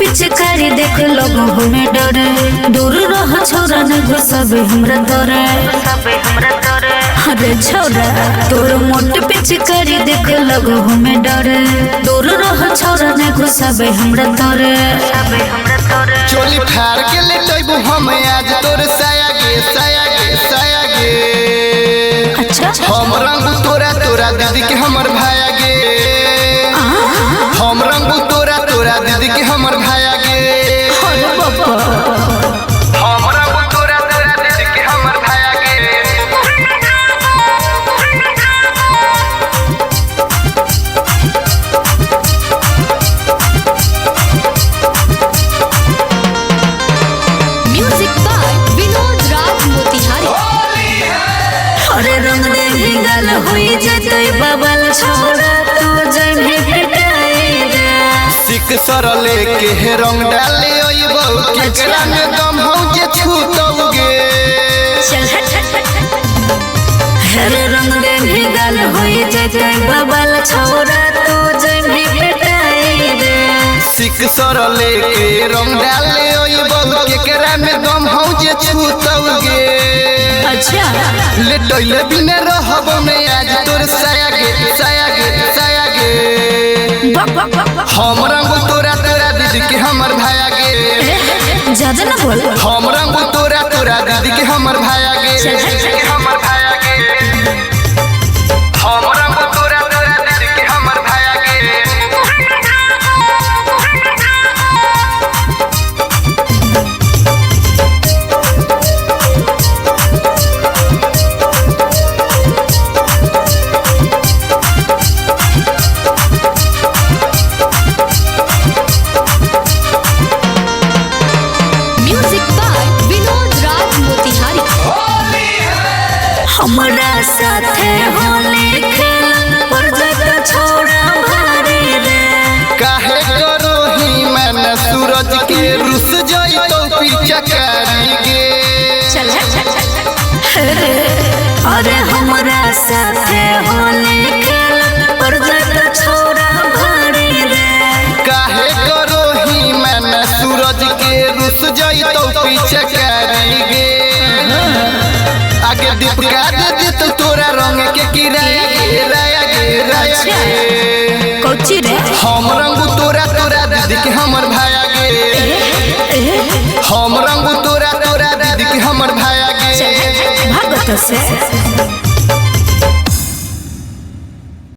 पिचकारी देख लोगों में डरे, दूर रह छोरा न घुसबे हमरा तोरे। अरे छोरा तोर मोट पिचकारी देख लोगों में डरे, दूर रह छोरा न घुसबे हमरा तोरे। चोली फाड़ के ले तोइबू हम आज तोर साया गे साया गे साया गे। अच्छा हम रंगू तोरा तोरा दीदी के हमर भाया गे। हम रंगू तोरा तोरा दीदी के हमर भाया गे। हम रंगू तोरा तोरा दीदी के हमर भाया गे। म्यूजिक बाय विनोद राज मोतिहारी। अरे रंग दे गाल होई जतई बबल छोरा तो जइमे पिटाई रे। सिक सरले के हे रंग डाले ओइबो केकरा में दम हो जे छूतोगे। चल हरे रंग दे गाल होई जतई बबल छोरा तो जइमे पिटाई रे। सिक सरले के रंग डाले ओइबो केकरा में दम हो जे छूतोगे। अच्छा ले टोइले बिना रहबो नहीं आज तोर साया गे साया गे साया गे। हम रंगू तोरा तोरा दीदी के हमर भाया गे। ज्यादा ना बोल। हम रंगू तोरा तोरा दीदी के हमर भाया गे। हमर भाया गे। हम रंगू तोरा तोरा दीदी के हमर भाया गे। म्यूजिक बाय विनोद राज मोतिहारी। हमरा साथे होले खेल पर जत छोड़ा भारी रे। काहे करो ही मन सूरज के रुस जाई तो पीछा करी गे। अरे हमरा साथे होले खेल पर जत छोड़ा भारी रे। काहे करो ही मन सूरज के रुस जाई तो पीछे करी गे। आगे दीपका दे दे तो तोरा रंग के किराया गे राया गे राया गे। कोची रे हम रंगू तोरा तोरा दीदी के हमर भाया गे। हम रंगू तोरा तोरा दीदी के हमर भाया गे। भागत से